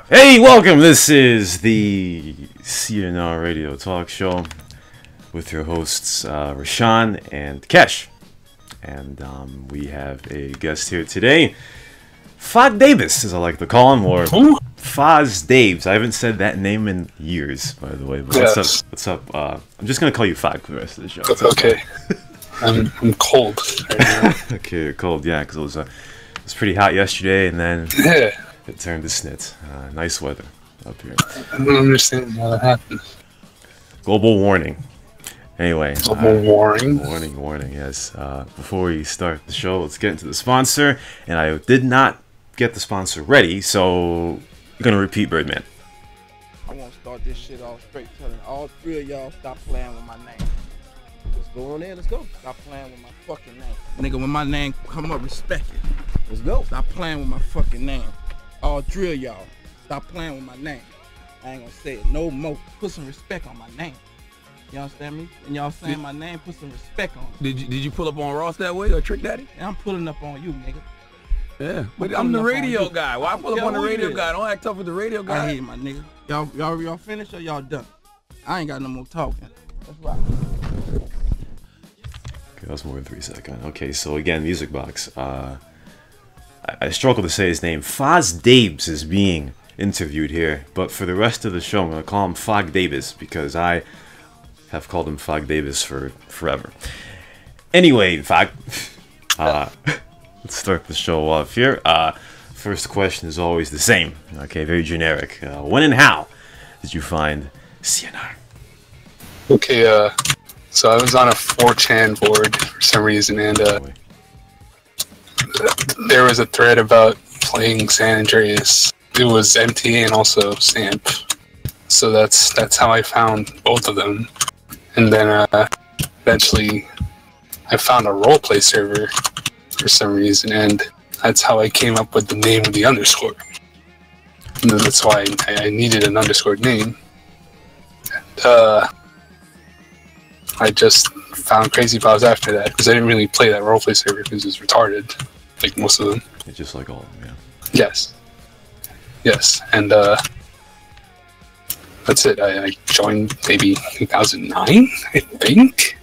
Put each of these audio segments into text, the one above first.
Hey, welcome! This is the CnR Radio Talk Show with your hosts Rashawn and Kesh. And we have a guest here today, Fog Davis, as I like to call him, or Foz Daves. I haven't said that name in years, by the way. But yes. What's up? I'm just going to call you Fog for the rest of the show. Okay. I'm cold right now. Okay, you're cold, yeah, because it was pretty hot yesterday, and then it turned to snit. Nice weather up here. I don't understand how that happens. Global warning. Anyway. Global warning? Warning, yes. Before we start the show, let's get into the sponsor. And I did not get the sponsor ready, so I'm going to repeat Birdman. I want to start this shit off straight telling all three of y'all stop playing with my name. Let's go on there, let's go. Stop playing with my fucking name. Nigga, when my name come up, respect it. Let's go. Stop playing with my fucking name. All three of y'all, stop playing with my name. I ain't gonna say it no more. Put some respect on my name. You understand me? And y'all saying my name, put some respect on it. Did you pull up on Ross that way or Trick Daddy? And I'm pulling up on you, nigga. Yeah, but I'm the radio guy. Why pull up on the radio guy? Don't act tough with the radio guy. I hear you, my nigga. Y'all finished or y'all done? I ain't got no more talking. Let's rock. Okay, that was more than 3 seconds. Okay, so again, Music Box. I struggle to say his name. Foz Daves is being interviewed here, but for the rest of the show, I'm going to call him Fog Davis because I have called him Fog Davis for forever. Anyway, Fog, let's start the show off here. First question is always the same. Okay, very generic. When and how did you find CnR? Okay, so I was on a 4chan board for some reason, and there was a thread about playing San Andreas. It was MTA and also SAMP. So that's how I found both of them. And then eventually I found a roleplay server for some reason, and that's how I came up with the name of the underscore. And that's why I needed an underscore name. And, I just found Crazy Paws after that, because I didn't really play that roleplay server because it was retarded, like most of them. It's just like all of them, yeah. Yes, and that's it. I joined maybe 2009, I think,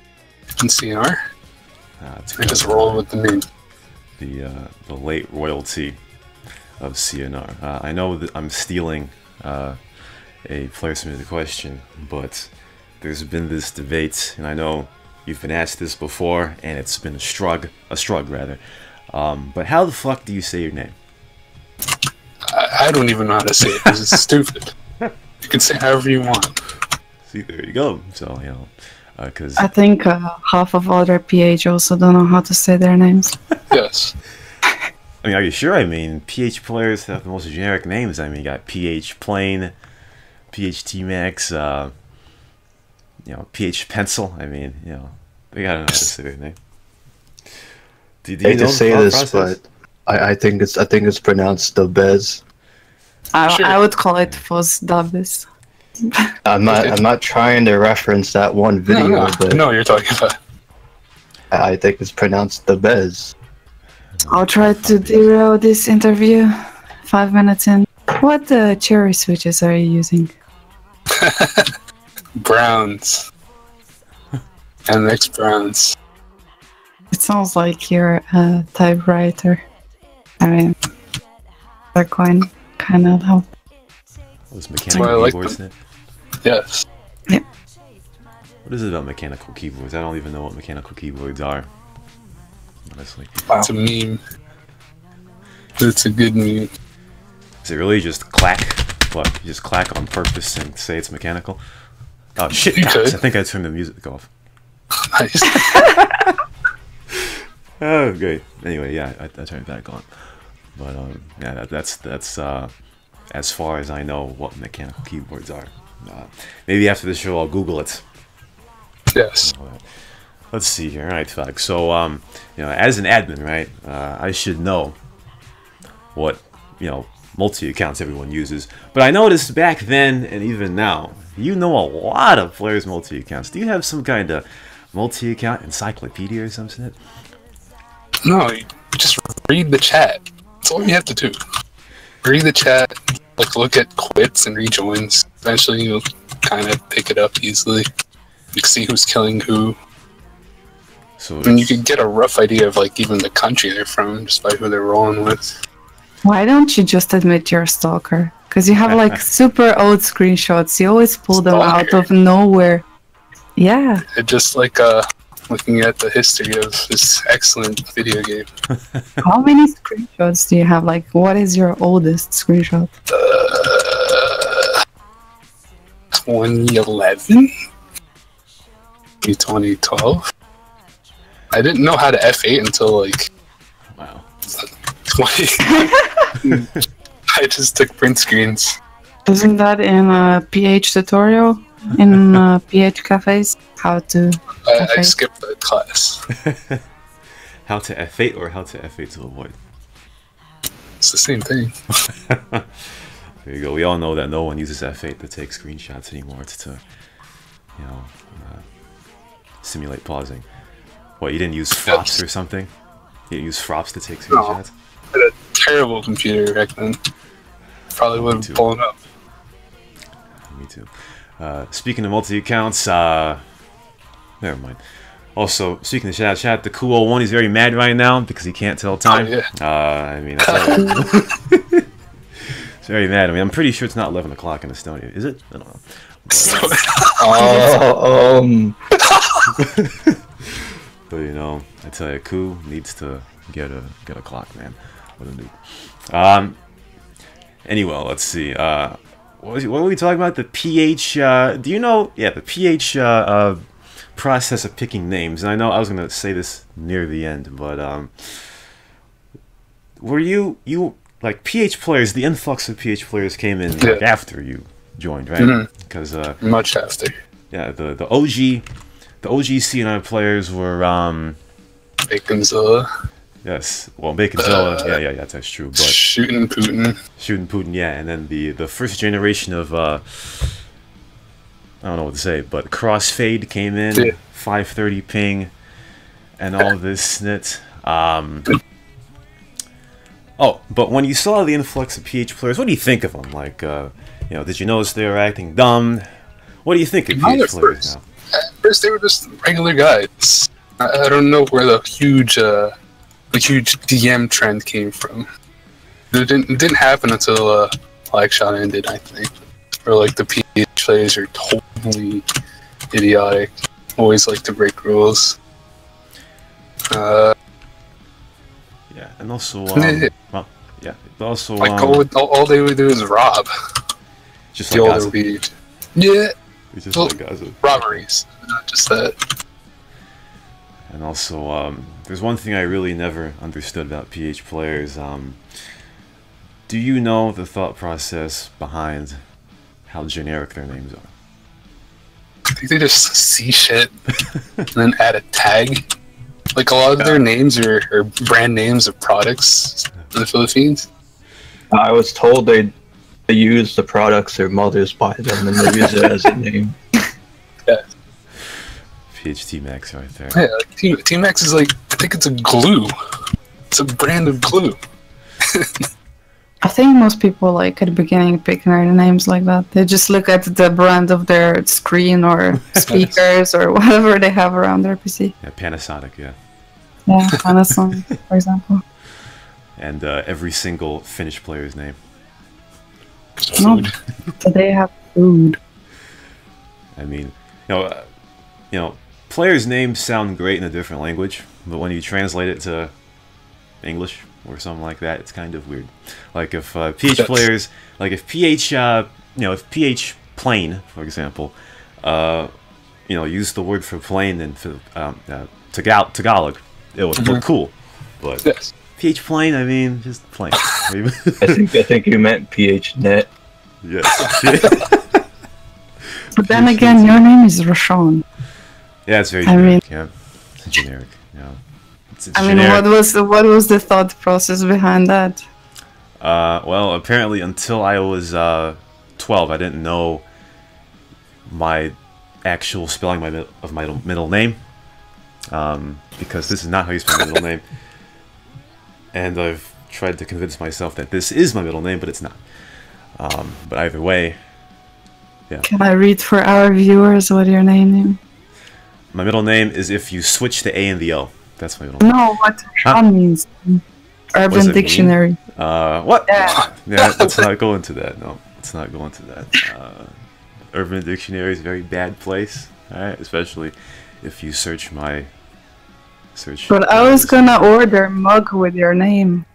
in CnR. I just rolled with the name. The late royalty of CnR. I know that I'm stealing a player submitted question, but there's been this debate, and I know you've been asked this before, and it's been a strug rather. But how the fuck do you say your name? I don't even know how to say it because it's stupid. You can say however you want. See, there you go. So, you know, because I think half of other PH also don't know how to say their names. Yes. I mean, are you sure? I mean, PH players have the most generic names. I mean, you got PH Plane, PH T-Max, you know, PH Pencil. I mean, you know, they gotta know how to say their name. Do you hate know to say the this, process? but I think it's pronounced the Bez. I would call it Foz Davis. I'm not trying to reference that one video, but no, you're talking about. I think it's pronounced the Bez. I'll try to derail this interview. 5 minutes in. What cherry switches are you using? Browns. MX Browns. It sounds like you're a typewriter. I mean, they're kind of help. Those mechanical I like keyboards. them. Yes. Yep. What is it about mechanical keyboards? I don't even know what mechanical keyboards are. Honestly. Wow. It's a meme. It's a good meme. Is it really just clack? What? You just clack on purpose and say it's mechanical? Oh shit! You could. I think I turned the music off. Nice. Oh, great. Anyway, yeah, I turned it back on. But yeah, that's as far as I know what mechanical keyboards are. Maybe after the show I'll Google it. Yes. Let's see here. All right, Fog. So you know, as an admin, right, I should know what, you know, multi-accounts everyone uses. But I noticed back then and even now, you know a lot of players' multi-accounts. Do you have some kind of multi-account encyclopedia or something? No, you just read the chat. That's all you have to do. Read the chat, like look at quits and rejoins. Eventually, you'll kind of pick it up easily. You can see who's killing who. So And you can get a rough idea of like even the country they're from just by who they're rolling with. Why don't you just admit you're a stalker? Because you have like super old screenshots. You always pull them out of nowhere. Yeah. It's just like looking at the history of this excellent video game. How many screenshots do you have? Like, what is your oldest screenshot? 2011? 2012? I didn't know how to F8 until like wow. 20. I just took print screens. Isn't that in a PH tutorial? In PH cafes? How to I skipped that class. How to F8 or how to F8 to avoid? It's the same thing. There you go. We all know that no one uses F8 to take screenshots anymore. It's to, you know, simulate pausing. What, you didn't use Frops or something? You didn't use Frops to take screenshots? I had a terrible computer back then. Probably would have blown up. Me too. Speaking of multi-accounts, never mind. Also, speaking of chat, the cool 01 is very mad right now because he can't tell time. Oh, yeah. I mean, it's very mad. I mean, I'm pretty sure it's not 11 o'clock in Estonia. Is it? I don't know. But you know, I tell you, Ku needs to get a clock, man. What a dude. Anyway, let's see. What were we talking about? The PH. Do you know? Yeah, the PH process of picking names. And I know I was gonna say this near the end, but were you like PH players? The influx of PH players came in like, after you joined, right? Because much after. Yeah, the OG CnR players were Baconzilla. Yes, well, Baconzilla, yeah, that's true. But Shooting Putin, yeah, and then the first generation of I don't know what to say, but Crossfade came in, 530 ping, and all this snit. Oh, but when you saw the influx of PH players, what do you think of them? Like, you know, did you notice they were acting dumb? What do you think of PH players now? At first, they were just regular guys. I don't know where the huge DM trend came from. It didn't happen until Flagshot ended, I think. Or like the PH players are totally idiotic. Always like to break rules. Yeah, and also well, yeah, but also like all they would do is rob. Just the like older weed. Yeah. Just well, like Gaza. Robberies, not just that. And also, there's one thing I really never understood about PH players. Do you know the thought process behind how generic their names are? I think they just see shit and then add a tag. Like a lot of their names are brand names of products in the Philippines. I was told they use the products their mothers buy them and they use it as a name. Yeah. PH Max right there. Yeah, like T-Max is like, I think it's a glue. It's a brand of glue. I think most people, like, at the beginning pick their names like that. They just look at the brand of their screen or speakers or whatever they have around their PC. Yeah, Panasonic, yeah. Yeah, Panasonic, for example. And every single Finnish player's name. No, so they have food. I mean, you know, players' names sound great in a different language, but when you translate it to English or something like that, it's kind of weird. Like if PH players, like if PH, if PH plane, for example, use the word for plane and for Tagalog, it would look cool. But PH plane, I mean, just plane. I think you meant PH net. Yes. But then again, your name is Rashawn. Yeah, it's very generic. Yeah, it's generic. Yeah. I mean, what was the thought process behind that? Well, apparently until I was 12, I didn't know my actual spelling of my middle name, because this is not how you spell my middle name, and I've tried to convince myself that this is my middle name, but it's not. But either way, yeah. Can I read for our viewers what your name is? My middle name is if you switch the A and the O. That's my middle name. No, what Sean means. Urban Dictionary. What? Yeah. Yeah, let's not go into that. No, let's not go into that. Urban Dictionary is a very bad place. Alright, especially if you search my... But I was gonna order mug with your name.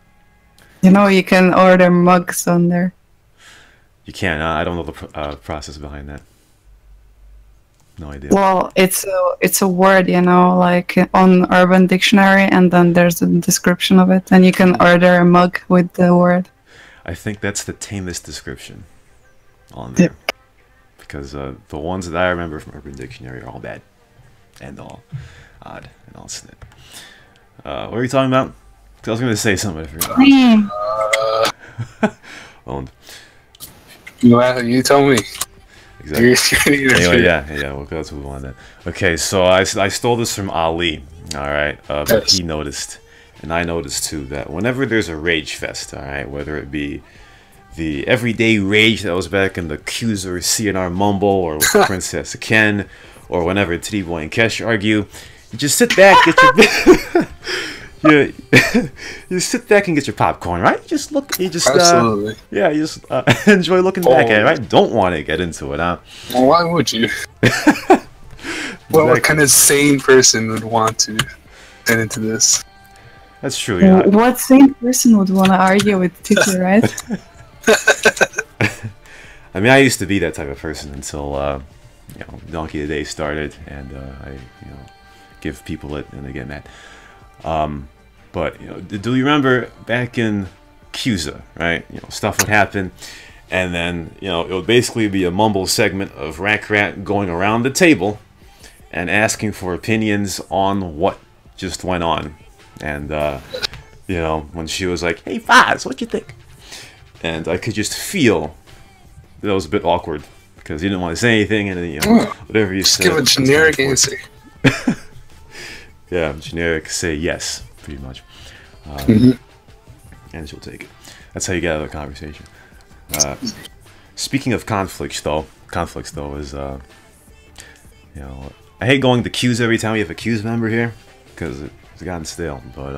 You know, you can order mugs on there. You can. I don't know the process behind that. No idea. Well, it's a word, you know, like on Urban Dictionary, and then there's a description of it, and you can order a mug with the word. I think that's the tamest description on there. Yep. Because the ones that I remember from Urban Dictionary are all bad. And all odd and all snip. What were you talking about? I was going to say something, I forgot. Owned. You tell me. Exactly. Anyway, yeah, well, let's move on then. Okay, so I stole this from Ali, alright? But he noticed, and I noticed too, that whenever there's a rage fest, alright, whether it be the everyday rage that was back in the CUSA or CnR Mumble, or with Princess Ken, or whenever Titty Boy and Kesh argue, you just sit back, get your... you sit back and get your popcorn, right? Just look, you just absolutely, yeah, you just enjoy looking back at it, right? Don't want to get into it, huh? Well, why would you? Well, what kind of sane person would want to get into this? That's true. Yeah. What sane person would want to argue with Titi, right? I mean, I used to be that type of person until you know, Donkey of the Day started, and I, you know, give people it and they get mad. But, you know, do you remember back in CUSA, right? You know, stuff would happen, and then, you know, it would basically be a mumble segment of Rack Rat going around the table and asking for opinions on what just went on. And, you know, when she was like, "Hey, Foz, what you think?" And I could just feel that it was a bit awkward because you didn't want to say anything, and then, you know, whatever you said. Give a generic answer. Yeah, generic, say yes, pretty much. And she'll take it. That's how you get out of the conversation. Speaking of conflicts, though, is, you know, I hate going to CUSA every time we have a CUSA member here, because it's gotten stale. But,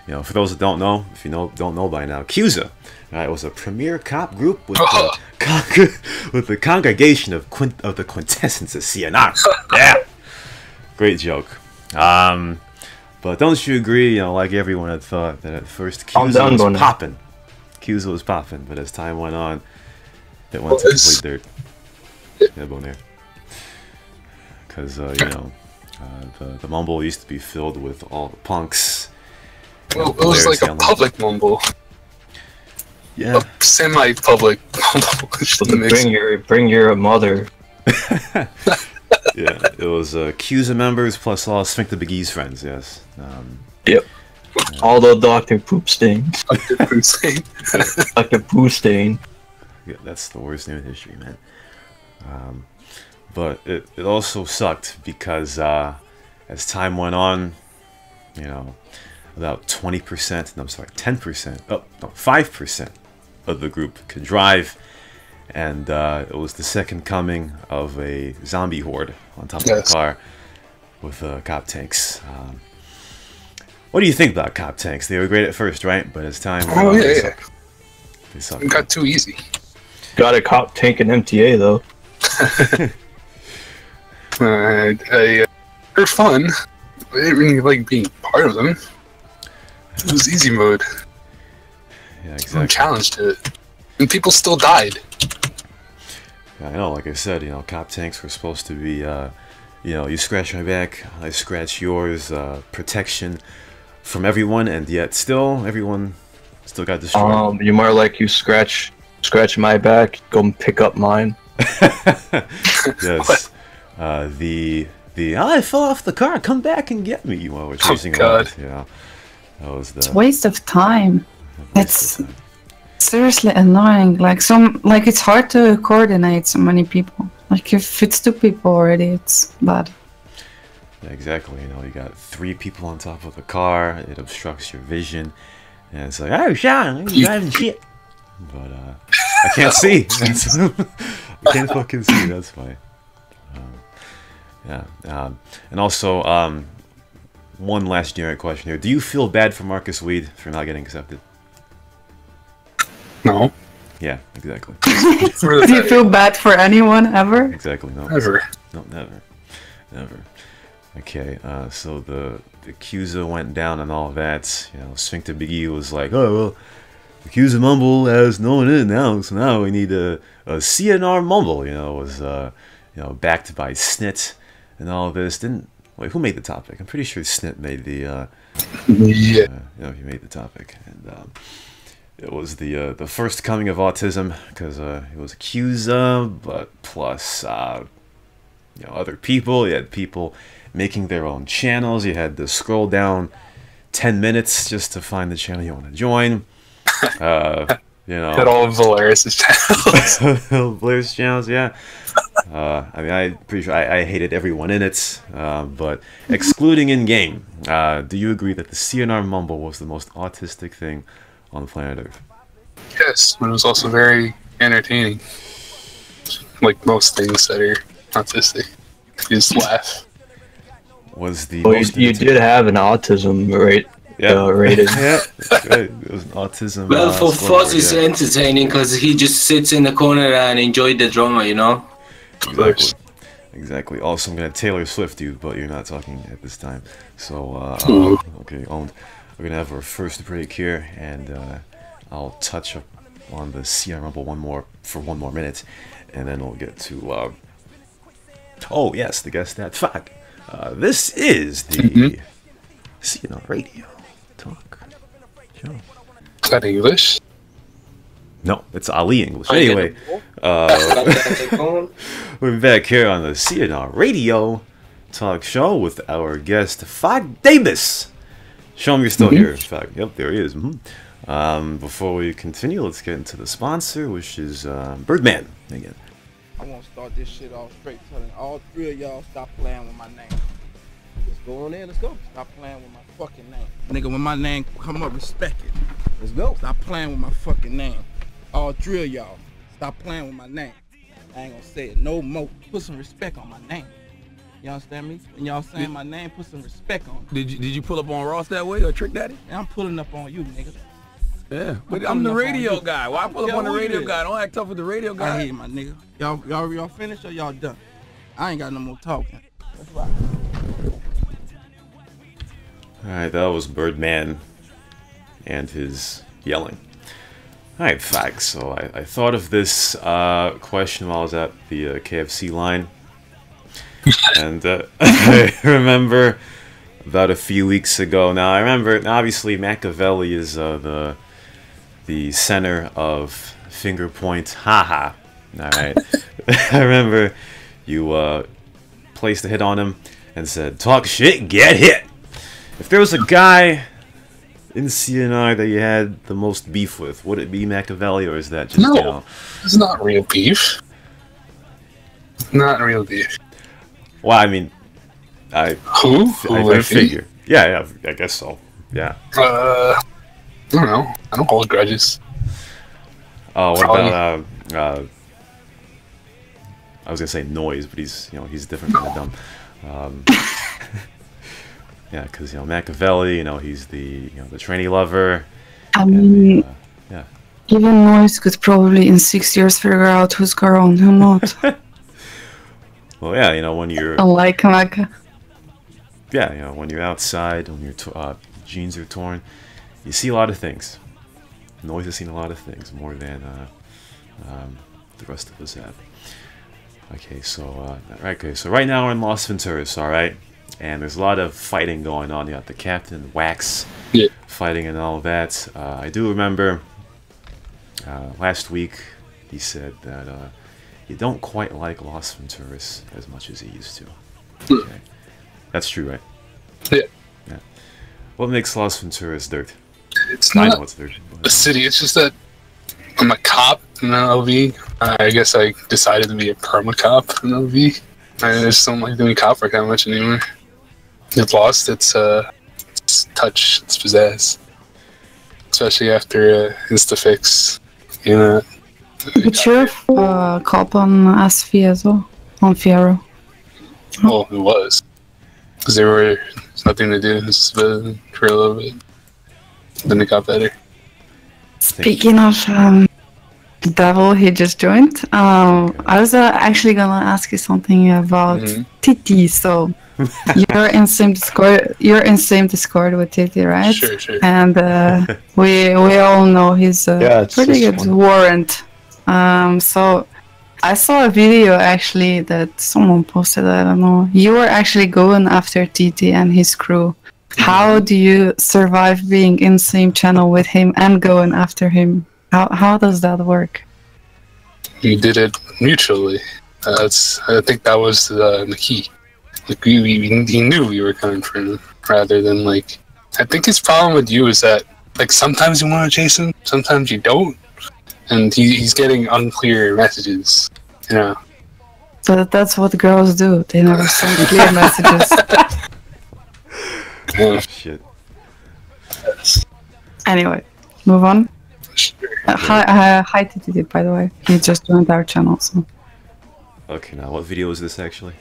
you know, for those that don't know, if you don't know by now, CUSA, it was a premier cop group with the congregation of the quintessence of CnR. Yeah! Great joke. But don't you agree, you know, like everyone had thought, that at first CUSA was popping. CUSA was popping, but as time went on, it went to complete dirt. Yeah, Bonaire. Because, you know, the Mumble used to be filled with all the punks. Well, it was like a public Mumble. Yeah. A semi-public Mumble. Bring your mother. Yeah, it was CUSA members plus all Sphincter McGee's friends, yes. Yep. Yeah. All the Dr. Poop Stain. Dr. Poop Stain. Dr. Poop Stain. Yeah, that's the worst name in history, man. But it also sucked because as time went on, you know, about 20%, no, I'm sorry, 10%, oh, no, 5% of the group could drive. And it was the second coming of a zombie horde on top of the car with cop tanks. What do you think about cop tanks? They were great at first, right? But as time went on, they sucked. It got too easy. Got a cop tank in MTA, though. They're fun. I didn't really like being part of them. It was easy mode. Yeah, exactly. No challenge to it. And people still died. I know, like I said, you know, cop tanks were supposed to be, you know, you scratch my back, I scratch yours, protection from everyone, and yet still, everyone still got destroyed. You're more like you scratch my back, go pick up mine. Yes. I fell off the car, come back and get me while we're chasing around. You know, that was the... It's a waste of time. It's seriously annoying. Like it's hard to coordinate so many people. Like if it's 2 people already, it's bad. Yeah, exactly. You know, you got 3 people on top of the car. It obstructs your vision, and it's like, "Oh, Sean, you're driving shit." but I can't see. I can't fucking see. That's why. Yeah. And also, one last generic question here: do you feel bad for Marcus Weed for not getting accepted? No. Yeah, exactly. Do you feel bad for anyone ever? Exactly. No. Never. No, never. Okay. So the CUSA went down and all that. You know, Sphincter Big E was like, oh well, the CUSA Mumble has no one in it now, so now we need a CnR Mumble. You know, was backed by SNIT and all this. Wait, who made the topic? I'm pretty sure SNIT made the. Yeah. He made the topic, and it was the first coming of autism because it was CUSA, but plus other people. You had people making their own channels. You had to scroll down 10 minutes just to find the channel you want to join. Had all of Valeris' channels. Valeris' channels, yeah. I mean, I'm pretty sure I hated everyone in it, but excluding in-game, do you agree that the CnR Mumble was the most autistic thing on the planet Earth? Yes, but it was also very entertaining. Like most things that are autistic. You just laugh. Was the Well, most you did have an autism rating. Yeah, that's right. It was an autism. Well, for Foss, it's yeah. entertaining because he just sits in the corner and enjoyed the drama, you know? Exactly. Also, I'm gonna Taylor Swift you, but you're not talking at this time. So, okay, we're gonna have our first break here, and I'll touch up on the CnR Rumble one more minute, and then we'll get to. Oh yes, the guest stat fact. This is the CnR Radio Talk Show. Is that English? No, it's Ali English. Anyway, we're back here on the CnR Radio Talk Show with our guest, Fag Davis. Show him you're still here, Fag. Yep, there he is. Before we continue, let's get into the sponsor, which is Birdman again. I want to start this shit off straight telling all three of y'all stop playing with my name. Let's go on in, let's go. Stop playing with my fucking name. Nigga, when my name come up, respect it. Let's go. Stop playing with my fucking name. All three of y'all, stop playing with my name. I ain't gonna say it no more. Put some respect on my name. You understand me? When y'all saying my name, put some respect on it. Did you pull up on Ross that way or Trick Daddy? And I'm pulling up on you, nigga. Yeah, but I'm the radio guy. Why pull up on the radio guy? Don't act tough with the radio guy. I hear you, my nigga. Y'all finished or y'all done? I ain't got no more talking. That's right. Alright, that was Birdman and his yelling. Alright, facts. So I thought of this question while I was at the KFC line. And I remember about a few weeks ago. Now, I remember, obviously, Machiavelli is the center of finger point. Haha. Alright. I remember you placed a hit on him and said, talk shit, get hit. If there was a guy in CnR that you had the most beef with, would it be Machiavelli, or is that just, No, it's not real beef. Not real beef. Well, I mean, I figure. Yeah, I guess so. Yeah. I don't know. I don't hold grudges. Oh, what about I was gonna say Noise, but he's different kind of dumb. Yeah, because Machiavelli, he's the the tranny lover. I mean, yeah. Even Noise could probably in 6 years figure out who's girl and who not. Well, yeah, when you're Unlike Maca. Yeah, when you're outside, when your jeans are torn, you see a lot of things. Noise has seen a lot of things, more than the rest of us have. Okay, so right now we're in Las Venturas, all right, and there's a lot of fighting going on. You got the Captain Wax fighting and all that. I do remember last week he said that you don't quite like Las Venturas as much as he used to. Okay. That's true, right? Yeah. What makes Las Venturas dirt? It's not I know it's dirt. a city. It's just that I'm a cop in the LV. I guess I decided to be a perma cop in the LV. I just don't like doing cop work that much anymore. It's lost its touch, its pizzazz. Especially after Instafix You know. But you're cop on SV as well, on Fiero. Well, it was. Because there's nothing to do for a little bit. Then it got better. Speaking of the devil, he just joined. I was actually gonna ask you something about Titi. So you're in same Discord. You're in same Discord with Titi, right? Sure. And we all know he's pretty good Warrant. So I saw a video actually that someone posted. I don't know. You were actually going after Titi and his crew. How do you survive being in same channel with him and going after him? How does that work? We did it mutually. I think that was the key. Like he knew we were coming for him, rather than like. I think his problem with you is that like sometimes you want to chase him, sometimes you don't, and he's getting unclear messages. You know. But that's what girls do. They never send clear messages. Oh, shit. Yes. Anyway, move on. Sure. Hi Titi, by the way. He just joined our channel, so. Okay, now what video is this actually?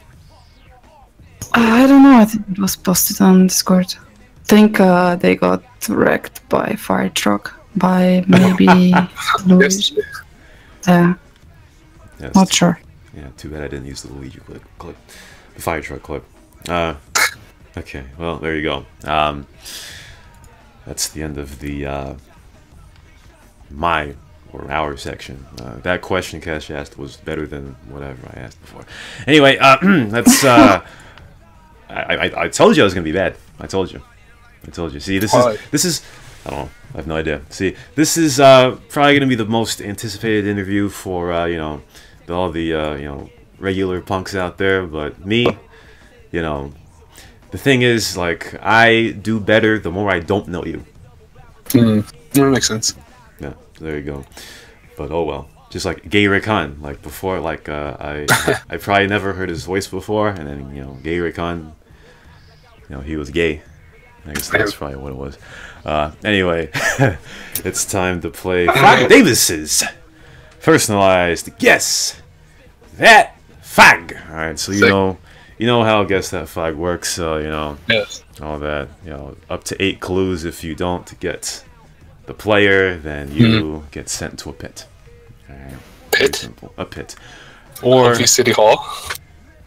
I don't know. I think it was posted on Discord. I think they got wrecked by fire truck by maybe Louis. Yeah. Yes. Not sure. Yeah, too bad I didn't use the Luigi clip. The fire truck clip. Okay, well, there you go. That's the end of the our section. That question Cash asked was better than whatever I asked before. Anyway, let's. I told you I was gonna be bad. I told you. See, this is. I don't know. I have no idea. See, this is probably gonna be the most anticipated interview for all the regular punks out there. But me, the thing is, like, I do better the more I don't know you. That makes sense. Yeah, there you go. But oh well. Just like Gay Raycon, like before, like I probably never heard his voice before, and then Gay Raycon, he was gay. I guess that's probably what it was. Anyway, it's time to play Fag Davis's personalized guess that fag. All right, so you know how Guess That Fag works. Yes. All that, up to 8 clues. If you don't get the player, then you get sent to a pit. Right. Pit? Simple. A pit. Or City Hall.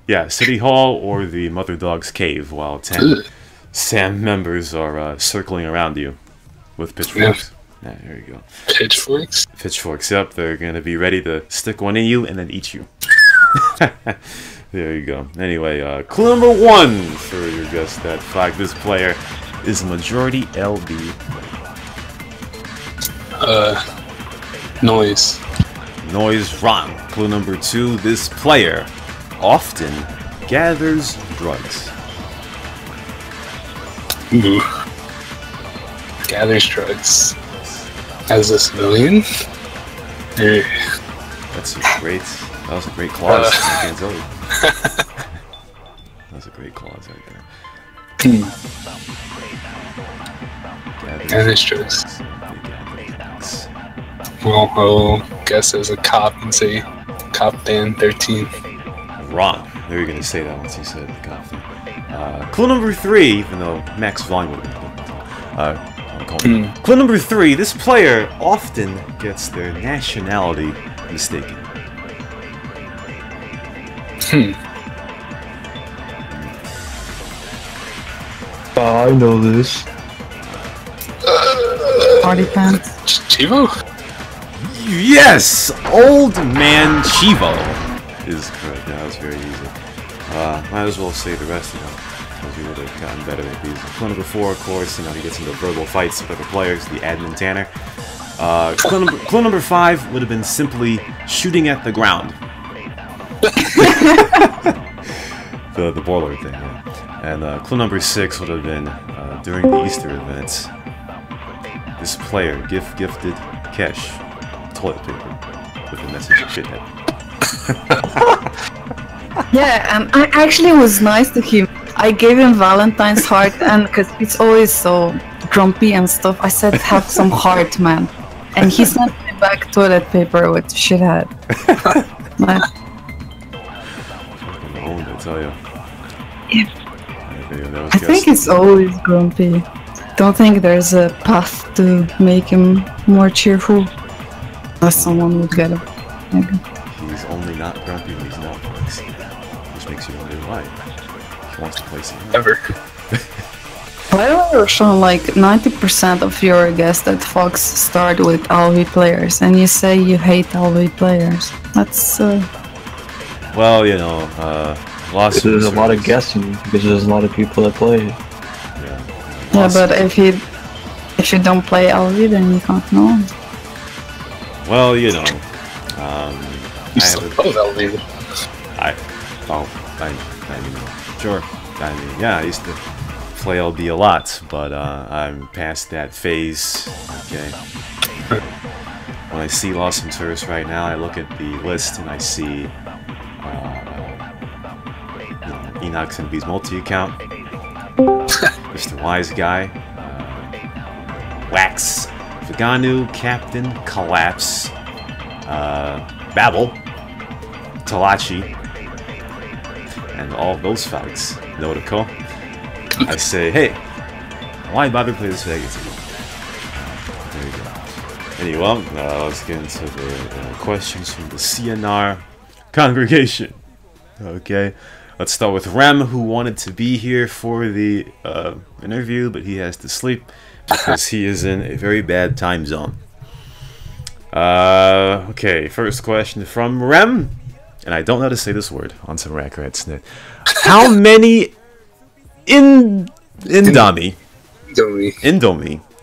Yeah, City Hall or the Mother Dog's Cave, while 10 SAM members are circling around you with pitchforks. Yeah, there you go. Pitchforks? Pitchforks, yep. They're going to be ready to stick one in you and then eat you. There you go. Anyway, clue number 1 for your Guess That Fag. This player is majority LB. Noise. Noise wrong. Clue number 2. This player often gathers drugs. Ooh. Gathers drugs. As a civilian? That was a great clause. I can't tell you. That was a great clause right there. Gathers drugs. Well, I'll guess as a cop and say Cop Dan 13. Wrong. They were going to say that once you said the cop thing. Clue number 3, even though max volume would have been clue number 3, this player often gets their nationality mistaken. I know this. Party pants. Chivo? Yes! Old Man Chivo is correct. Yeah, that was very easy. Might as well say the rest, because we would have gotten better at these. Clue number 4, of course, he gets into verbal fights with other players, the admin Tanner. Clue number 5 would have been simply shooting at the ground. the boiler thing, yeah. And clue number 6 would have been during the Easter events. This player gifted Kesh toilet paper with the message shithead. Yeah, and I actually was nice to him. I gave him Valentine's heart, and because he's always so grumpy and stuff, I said, have some heart, man. And he sent me back toilet paper with shithead. Like, owned, I tell you. I think it's always grumpy. Don't think there's a path to make him more cheerful. Unless someone would get him. Maybe. He's only not grumpy when he's not playing CnR. Which makes you wonder why. He wants to play CnR. Ever. By the way, Sean, like 90% of your guests at Fox start with LV players, and you say you hate LV players. That's well, you know, lots. There's a lot of guessing because there's a lot of people that play. Yeah, but if you don't play LV, then you can't know. Well, you know, You still play LV. Sure. I mean, yeah, I used to play LB a lot, but I'm past that phase. Okay. When I see Lost Venturas right now, I look at the list and I see Enox and B's multi-account, Mr. Wise Guy, Wax, Vaganu, Captain, Collapse, Babel, Talachi, and all of those folks, Notico. I say, hey, why bother play this Vegas again? There you go. Anyway, let's get into the questions from the CnR congregation. Okay, let's start with Rem, who wanted to be here for the interview, but he has to sleep because he is in a very bad time zone. Okay, first question from Rem, and I don't know how to say this word on some Rackrat. How many Indomie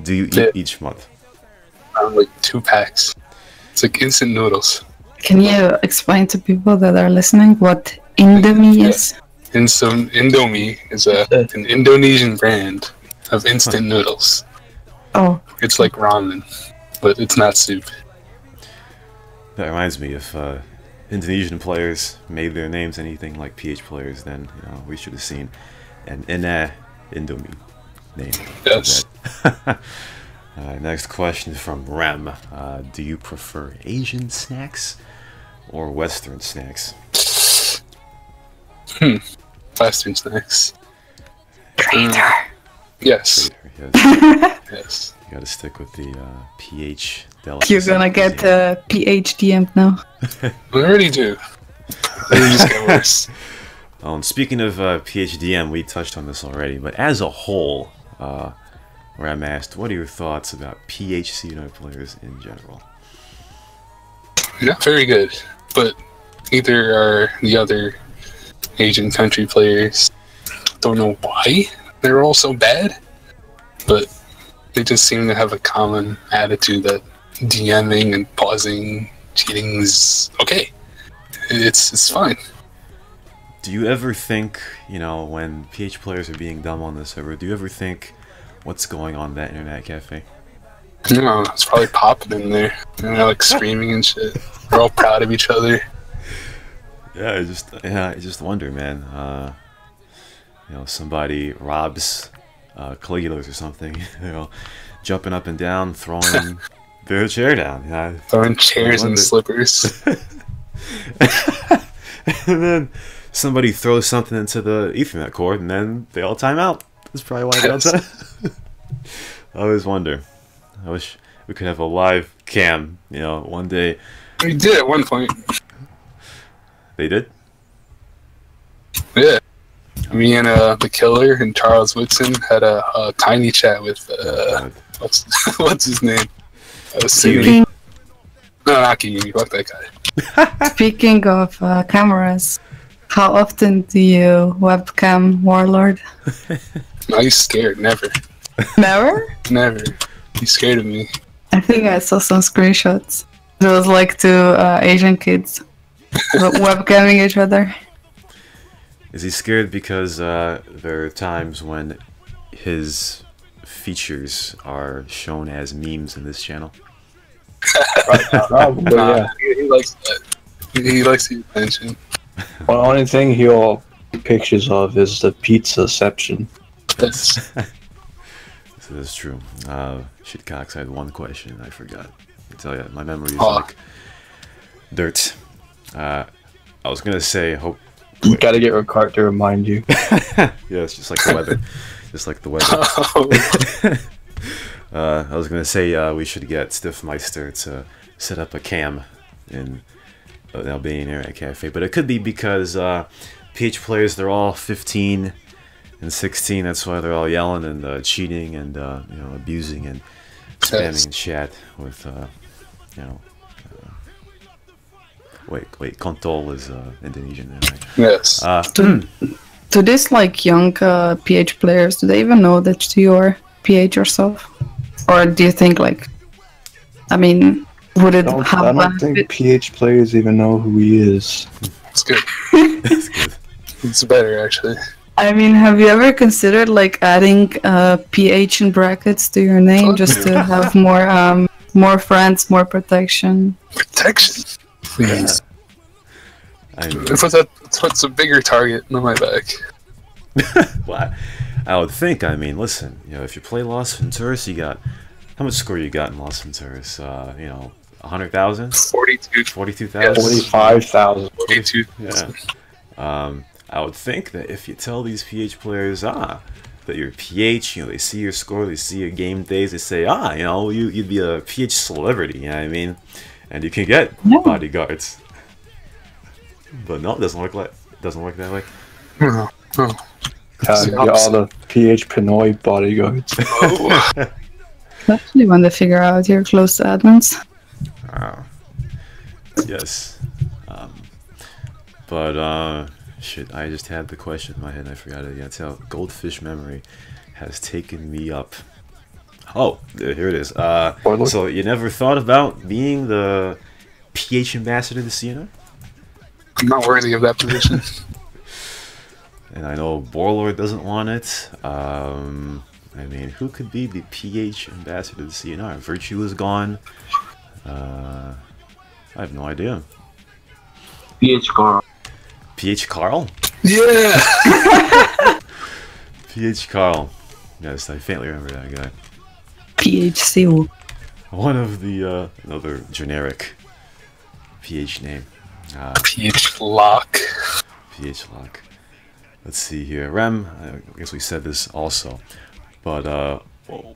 do you eat each month? Like 2 packs. It's like instant noodles. Can you explain to people that are listening what Indomie is? Indomie is an Indonesian brand of instant noodles. Oh. It's like ramen, but it's not soup. That reminds me, if Indonesian players made their names anything like PH players, then we should have seen an Indomie name. Yes. Next question from Rem. Do you prefer Asian snacks or Western snacks? Western snacks. Traitor. Yes. Traitor, yes. Yes. You gotta stick with the PH delicacy. You're gonna get PhDM now. We already do. It just get worse. And speaking of PhDM, we touched on this already, but as a whole, Ram asked, what are your thoughts about PH CnR players in general? Not very good, but neither are the other Asian country players. Don't know why they're all so bad, but they just seem to have a common attitude that DMing and pausing, cheating is okay. It's fine. Do you ever think, when PH players are being dumb on the server, do you ever think, what's going on in that internet cafe? No, it's probably popping in there. They're like screaming and shit. They're all proud of each other. Yeah, I just wonder, man. Somebody robs Caligula's or something, jumping up and down, throwing their chair down. Throwing chairs and slippers. And then somebody throws something into the Ethernet cord, and then they all time out. That's probably why they all time. I always wonder. I wish we could have a live cam, one day. We did at one point. They did? Yeah. Me and the Killer and Charles Whitson had a tiny chat with what's his name? Speaking... No, not Kiyomi. Fuck that guy. Speaking of cameras, how often do you webcam Warlord? No, he's scared. Never. Never? Never. He's scared of me. I think I saw some screenshots. It was like 2 Asian kids webcamming each other. Is he scared because there are times when his features are shown as memes in this channel? Probably, yeah. He likes that. He likes the attention. Well, the only thing he'll pictures of is the pizzaception. That's This is true. Shitcox, I had one question. I forgot. can tell you. My memory is like dirt. I was gonna say, hope. You gotta get Ricard to remind you. Yeah, it's just like the weather. Just like the weather. I was gonna say we should get Stiffmeister to set up a cam in an Albanian internet cafe, but it could be because PH players, they're all 15 and 16. That's why they're all yelling and cheating and you know, abusing and spamming chat with you know. Wait, Kontol is Indonesian, right? Yes. Do this like young PH players, do they even know that you're PH yourself? Or do you think like, I mean, would it have I don't think PH players even know who he is. It's good. That's good. It's better, actually. I mean, have you ever considered like adding PH in brackets to your name just to have more friends, more protection? Protection? Please. I mean, What's a bigger target on my back? well, I would think. I mean, listen. You know, if you play Las Venturas, you got how much score you got in Las Venturas? You know, 100,000, 42,000, 45,000, 42. Yeah. I would think that if you tell these PH players, that you're PH, you know, they see your score, they see your game days, they say, you know, you'd be a PH celebrity. You know what I mean? And you can get bodyguards. But no, it doesn't work that way. No. Get all the PH Pinoy bodyguards. Especially when they figure out you're close to admins. Yes. But shit, I just had the question in my head and I forgot it again. Tell Goldfish memory has taken me up. Oh, here it is. So you never thought about being the PH ambassador to CnR? I'm not worthy of that position. And I know Borlord doesn't want it. I mean, who could be the PH ambassador to CnR? Virtue is gone. I have no idea. PH Carl. PH Carl? Yeah! PH Carl. Yes, I faintly remember that guy. PHCO. One of the, another generic PH name. PH Lock. PH Lock. Let's see here. Rem, I guess we said this also. But,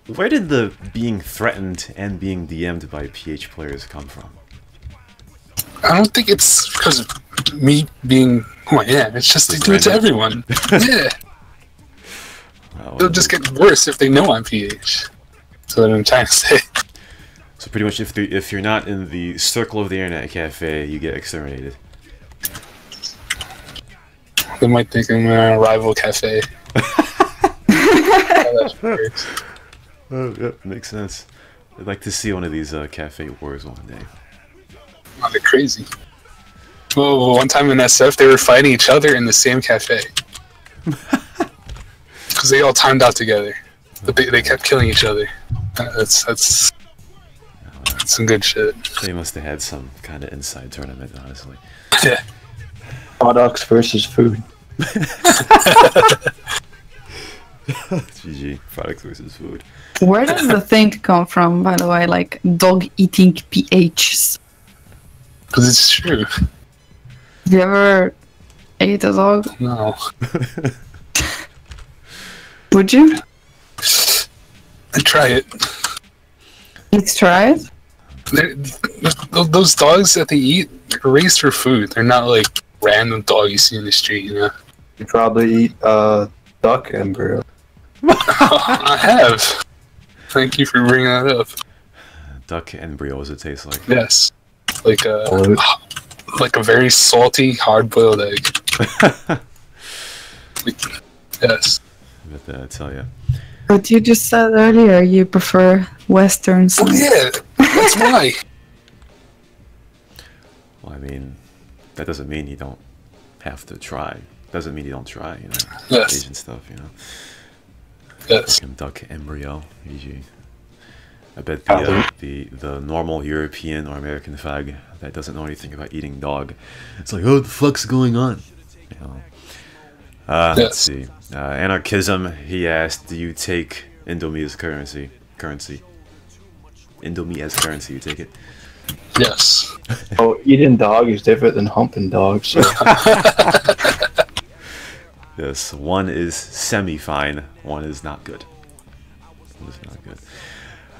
where did the being threatened and being DM'd by PH players come from? I don't think it's because of me being who I am. It's just they do it to everyone. Yeah. It'll just get worse if they know I'm PH. So what I'm trying to say. So pretty much if you're not in the circle of the internet cafe, you get exterminated. They might think I'm in a rival cafe. Yep, makes sense. I'd like to see one of these cafe wars one day. Oh, they're crazy. Well, one time in SF, they were fighting each other in the same cafe. Because they all timed out together. But they kept killing each other. That's some good shit. They must have had some kind of inside tournament, honestly. Yeah. Products versus food. GG. Products versus food. Where does the thing come from, by the way? Like dog eating PHs? Because it's true. Have you ever ate a dog? No. Would you? I'd try it. Let's try it. Those dogs that they eat are raised for food. They're not like random dog you see in the street, you know? You probably eat duck embryo. I have. Thank you for bringing that up. Duck embryo, what does it taste like? Yes. Like a very salty, hard-boiled egg. Yes. I tell you. But you just said earlier you prefer westerns. Oh yeah, that's why. Well, I mean, that doesn't mean you don't have to try. Doesn't mean you don't try, you know. Yes. Asian stuff, you know. Yes. Duck embryo, EG. I bet the normal European or American fag that doesn't know anything about eating dog, it's like, oh, what the fuck's going on? You know. Yes. Let's see. Anarchism, he asked, do you take Indomia's currency? Indomie as currency. You take it? Yes. Oh, eating dog is different than humping dog. So. Yes, one is semi-fine, one is not good. One is not good.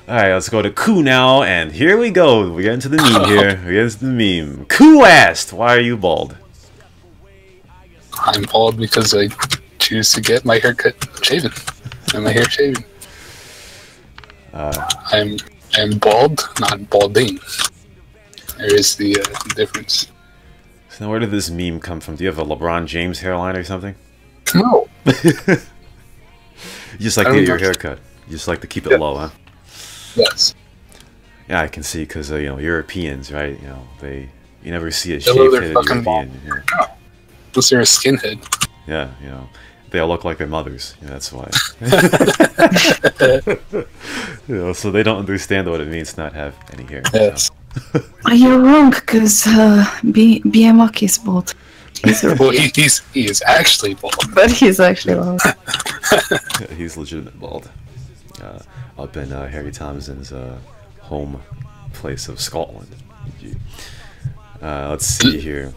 Alright, let's go to Koo now, and here we go. We get into the meme here. We get into the meme. Koo asked, why are you bald? I'm bald because I choose to get my haircut shaven and my hair shaven. I'm bald, not balding. There is the difference. So now where did this meme come from? Do you have a LeBron James hairline or something? No. You just like to get your haircut. You just like to keep it low, huh? Yes. Yeah, I can see because you know, Europeans, right? You know, you never see a shaved-headed European. You know. Oh. Unless they're a skinhead. Yeah, you know, they all look like their mothers. Yeah, that's why. You know, so they don't understand what it means to not have any hair. Yes. So. You're wrong, because BMX is bald. Well, he is actually bald. But he's actually bald. Yeah, he's legitimate bald. Up in Harry Thompson's home place of Scotland. Let's see here.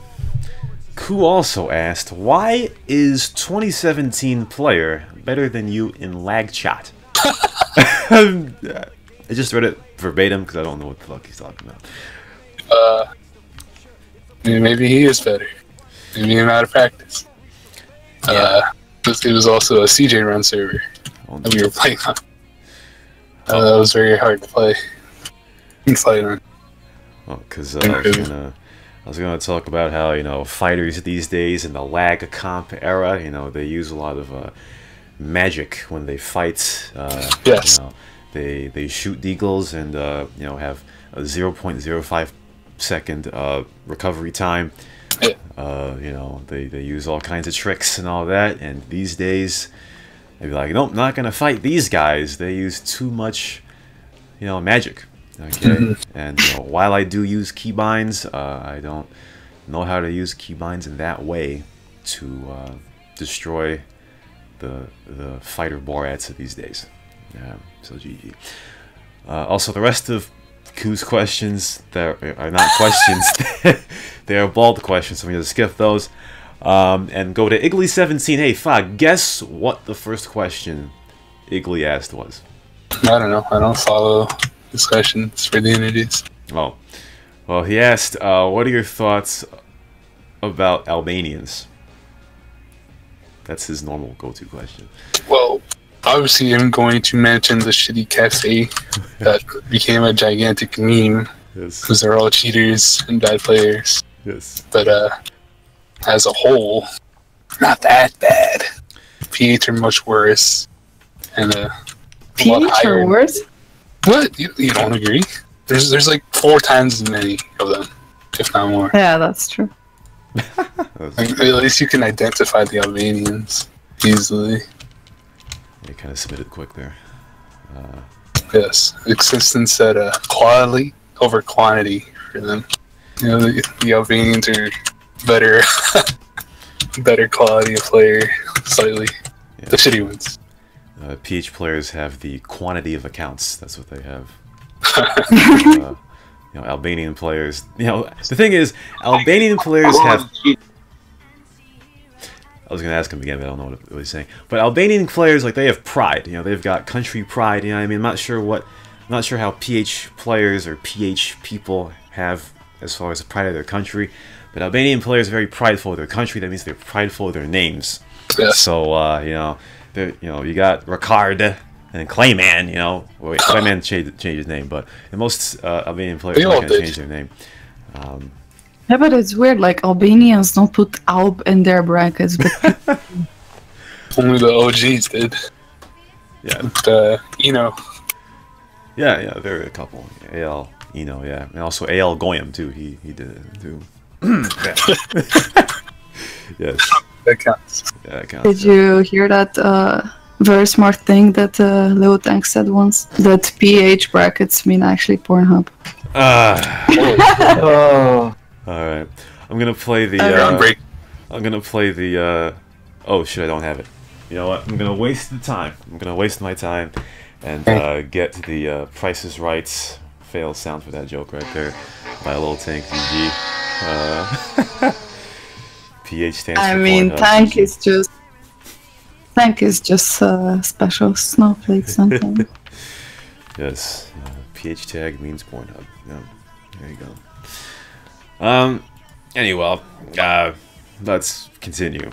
Koo also asked, why is 2017 player better than you in lag chat? I just read it verbatim because I don't know what the fuck he's talking about. Maybe he is better. Maybe I'm out of practice. It was also a CJ run server that we were playing on. That was very hard to play. On. Well, because I was gonna talk about how, you know, fighters these days in the lag comp era, you know, they use a lot of magic when they fight. Yes. You know, they shoot deagles and you know, have a 0.05 second recovery time. Yeah. You know, they use all kinds of tricks and all that, and these days they'd be like, nope, not gonna fight these guys. They use too much, you know, magic. Okay, and you know, while I do use keybinds, I don't know how to use keybinds in that way to destroy the fighter Borats of these days. Yeah, so GG. Also, the rest of Koo's questions, that are not questions, they are bald questions, so I'm going to skip those. And go to Iggly17. Hey, Fog, guess what the first question Iggly asked was? I don't know. I don't follow discussions for the entities. Oh. Well, he asked, what are your thoughts about Albanians? That's his normal go-to question. Well, obviously I'm going to mention the shitty cafe that became a gigantic meme. Yes. Because they're all cheaters and bad players. Yes. But as a whole, not that bad. PH are much worse. And a lot PH higher. are worse? What? You don't agree? There's like 4 times as many of them, if not more. Yeah, that's true. At least you can identify the Albanians easily. You kind of submitted quick there. Yes, existence at quality over quantity for them. You know, the Albanians are better, better quality of player, slightly. Yeah. The shitty ones. PH players have the quantity of accounts. That's what they have. You know, Albanian players. You know, the thing is, Albanian players have. I was gonna ask him again, but I don't know what he's saying. But Albanian players, like, they have pride. You know, they've got country pride. You know what I mean? I'm not sure how PH players or PH people have as far as the pride of their country. But Albanian players are very prideful of their country. That means they're prideful of their names. Yes. So you know, you got Ricard and Clayman. You know, wait, Clayman changed his name, but most Albanian players are not gonna change their name. Yeah, but it's weird. Like, Albanians don't put Alb in their brackets, but only the OGs did. Yeah. But, Yeah, there are a couple. AL, yeah, and also AL Goyam too. He did it too. Yes. That counts. Yeah, that counts. Did you hear that very smart thing that Leo Tank said once? That PH brackets mean actually Pornhub. All right, I'm gonna play the. I'm gonna play the. Oh shit! I don't have it. You know what? I'm gonna waste the time. I'm gonna waste my time, and get the Price is Right fail sound for that joke right there by a little tank GG. PH stands for I mean, Pornhub, tank GG. is just special snowflake something. Yes, PH tag means Pornhub. Yeah, there you go. Anyway, let's continue.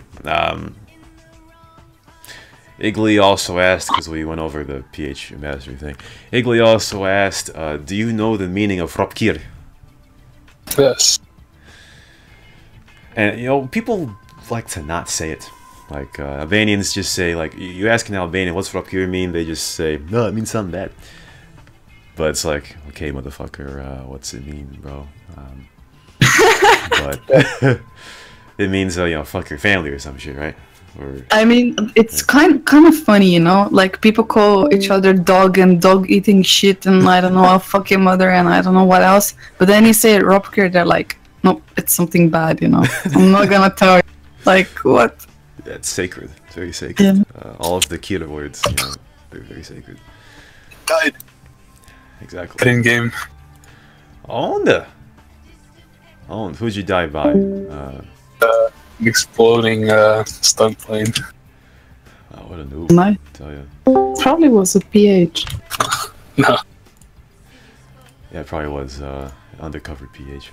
Igly also asked, because we went over the PH mastery thing. Igly also asked, do you know the meaning of Ropkir? Yes. And you know, people like to not say it. Like Albanians just say, like, you ask an Albanian what's Ropkir mean, they just say, no, it means something bad. But it's like, okay, motherfucker, what's it mean, bro? But it means, you know, fuck your family or some shit, right? Or, I mean, it's kind of funny, you know? Like, people call each other dog and dog eating shit and I don't know, I'll fuck your mother and I don't know what else. But then you say Ropkir, they're like, no, it's something bad, you know? I'm not gonna tell you. Like, what? It's sacred. It's very sacred. Yeah. All of the Kira words, you know, they're very sacred. Died. Exactly. In game. Onde? Who'd you die by? Exploding stunt plane. Oh, what a noob. Nice. I tell you. Probably was a PH. No. Yeah, it probably was undercover PH.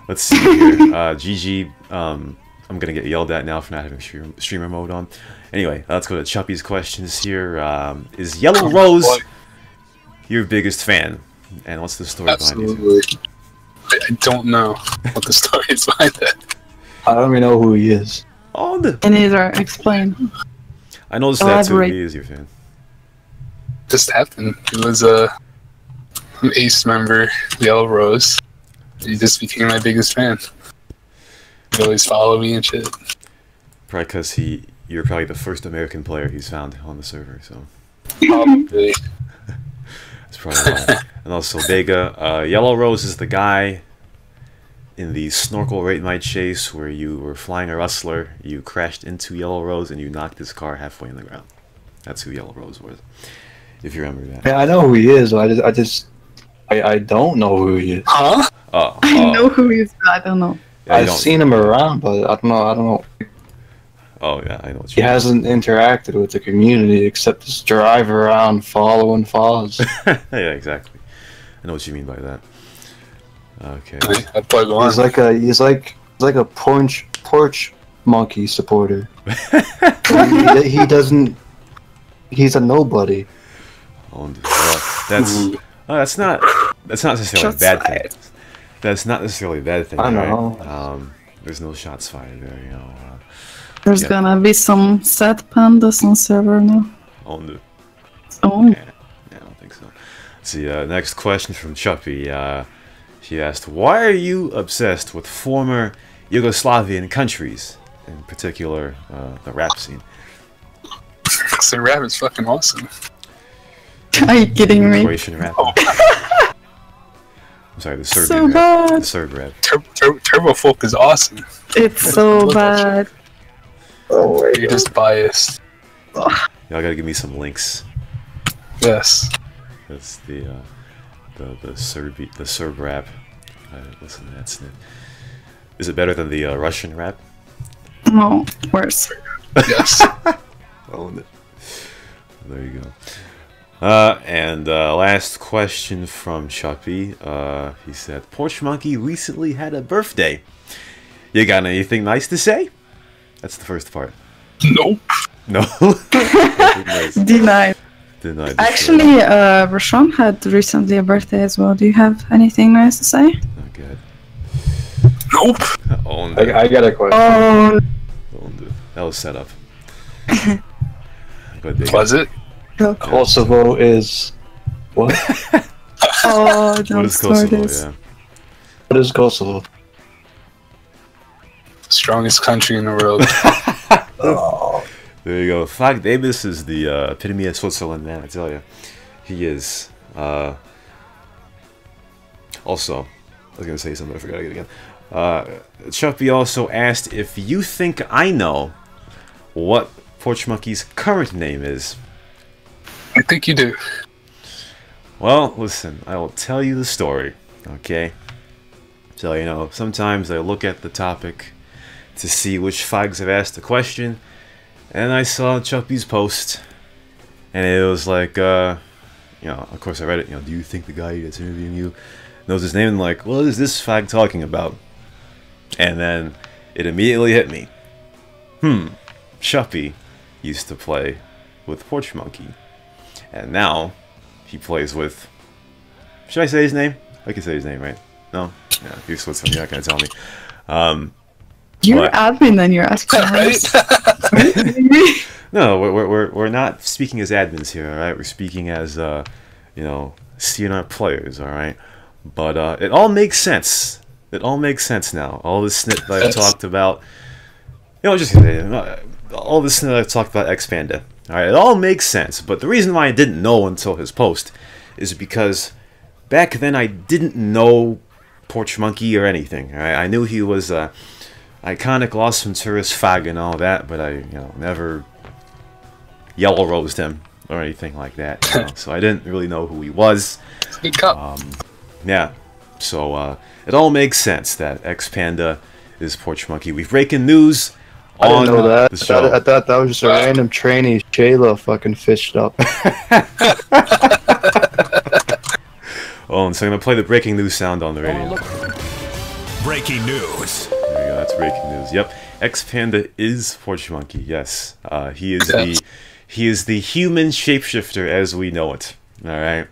Let's see here. GG. I'm gonna get yelled at now for not having streamer mode on. Anyway, let's go to Chuppy's questions here. Is Yellow Rose your biggest fan? And what's the story behind it? Absolutely. I don't know what the story is behind that. I don't even know who he is. Onde? And either explain. I noticed that too. Elaborate. He is your fan. Just happened. He was an Ace member, Yellow Rose. He just became my biggest fan. He always follow me and shit. Probably because you're probably the first American player he's found on the server, so Probably. that's probably why. And also Vega, Yellow Rose is the guy in the snorkel rate night chase where you were flying a rustler, you crashed into Yellow Rose and you knocked his car halfway in the ground. That's who Yellow Rose was, if you remember that. Yeah, I know who he is. I don't know who he is. Huh? Oh, I know who he is, but I don't know. yeah, you I've don't- seen him around, but I don't know. Oh yeah, I know what He you mean. hasn't interacted with the community except just drive around following Foz. Yeah, exactly. I know what you mean by that. Okay. I plug on. He's like a porch monkey supporter. he doesn't. He's a nobody. Well, that's not necessarily a bad thing. That's not necessarily a bad thing. I right? know. There's no shots fired there, you know. There's Yeah. gonna be some sad pandas on server now. Onde. Oh, Yeah, I don't think so. Let's see, next question from Chuppy. She asked, why are you obsessed with former Yugoslavian countries, in particular the rap scene? So rap is fucking awesome. are you kidding me? Croatian rap. Oh. I'm sorry, the Serbian So rap. bad. The Serb rap. Turbo Folk is awesome. It's so Look at bad. Oh my You're just biased. Y'all gotta give me some links. Yes. That's the Serb rap. Listen to that snip. Is it better than the Russian rap? No, worse. Yes. Oh, there you go. And last question from Chuppy. He said, Porch Monkey recently had a birthday. You got anything nice to say? That's the first part. Nope. No. Denied. Denied. Actually, Rashawn had recently a birthday as well. Do you have anything nice to say? Not good. Nope. Oh, I got a question. Oh, that was set up. But Was it? Kosovo is what? oh, what don't is start Kosovo? this. Yeah. What is Kosovo? Strongest country in the world. Oh, There you go. Flag Davis is the epitome of Switzerland, man. I tell you, he is. Also, I was gonna say something. I forgot it again. Chuppy also asked if you think I know what Porch Monkey's current name is. I think you do. Well, listen, I will tell you the story, okay? So, you know, sometimes I look at the topic to see which fags have asked the question, and I saw Chuppy's post, and it was like, you know, of course I read it, you know, do you think the guy that's interviewing you knows his name? And like, what is this fag talking about? And then it immediately hit me. Chuppy used to play with Porch Monkey, and now he plays with... Should I say his name? I can say his name, right? No? Yeah, you're Switzerland, you're not going to tell me. You're admin and you're asking us. No, we're not speaking as admins here, alright? We're speaking as, you know, CnR players, alright? But it all makes sense. It all makes sense now. All this snit that I talked about... You know, just... all this snit that I talked about X-Panda. Alright, it all makes sense, but the reason why I didn't know until his post is because back then I didn't know Porch Monkey or anything. Alright, I knew he was a iconic Las Venturas fag and all that, but I, you know, never yellow rosed him or anything like that. You know? So I didn't really know who he was. Yeah, so it all makes sense that X-Panda is Porch Monkey. We've breaking news. I didn't know that. I thought that was just a random trainee Shayla fucking fished up. Oh, and so I'm going to play the breaking news sound on the radio. Breaking news. There you go, that's breaking news. Yep, X-Panda is Porch Monkey, yes. He is the human shapeshifter as we know it. Alright?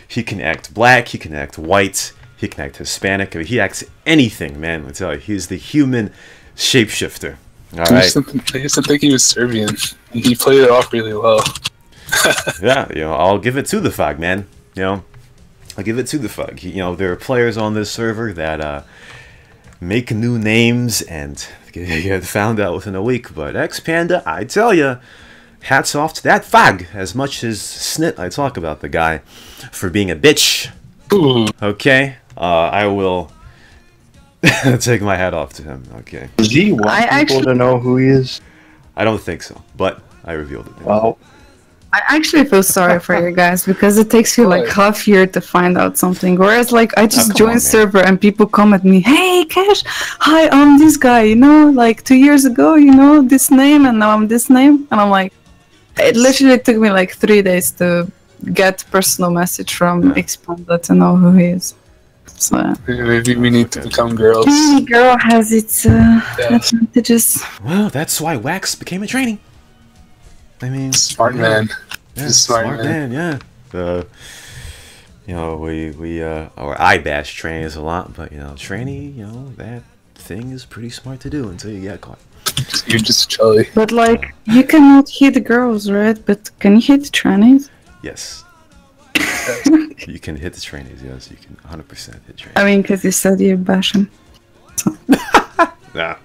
He can act black, he can act white, he can act Hispanic, I mean, he acts anything, man. I tell you, he's the human shapeshifter. All right. I used to think he was Serbian. He played it off really well. Yeah, you know, I'll give it to the fag, man. You know, I'll give it to the fag. You know, there are players on this server that make new names and get found out within a week. But X-Panda, I tell you, hats off to that fag. As much as snit I talk about the guy for being a bitch. Ooh. Okay, I will. Take my hat off to him. Okay. Does he want people to know who he is? I don't think so, but I revealed it. Well, I actually feel sorry for you guys because it takes you like half year to find out something. Whereas like I just joined server and people come at me, hey Cash, hi, I'm this guy, you know, like 2 years ago, you know, this name, and now I'm this name, and I'm like, it literally took me like 3 days to get personal message from X-Panda to know who he is. So maybe we need to become girls. Any girl has its advantages. Well, that's why Wax became a trainee. I mean, smart man. Yeah, smart man. Yeah. You know, or I bash trainees a lot, but you know, trainee, you know, that thing is pretty smart to do until you get caught. You're just jelly. But like, you cannot hit girls, right? But can you hit trainees? Yes. You can hit the trainees, yes, you can 100% hit trainees. I mean, because you said you bash them. So. Nah.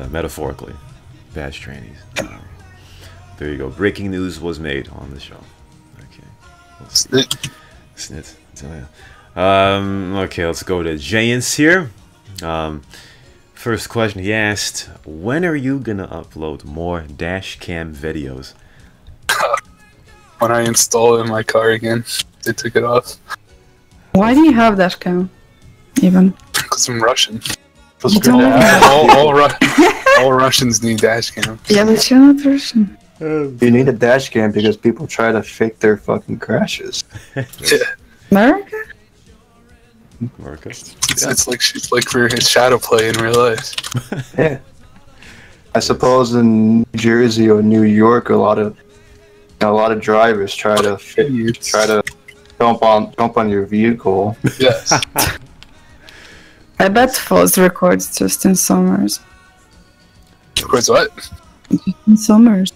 Metaphorically. Bash trainees. There you go. Breaking news was made on the show. Okay. Snit. Okay, let's go to Jayince here. First question he asked, when are you gonna upload more dash cam videos? When I install it in my car again, they took it off. Why do you have dash cam? Even? Because I'm Russian. All Russians need dash cam. Yeah, but you're not Russian. You need a dash cam because people try to fake their fucking crashes. America? America. It's like for his shadow play in real life. Yeah. I suppose in New Jersey or New York, a lot of drivers try to jump on your vehicle. Yes. I bet Foz records just in summers. Records what? Just in summers.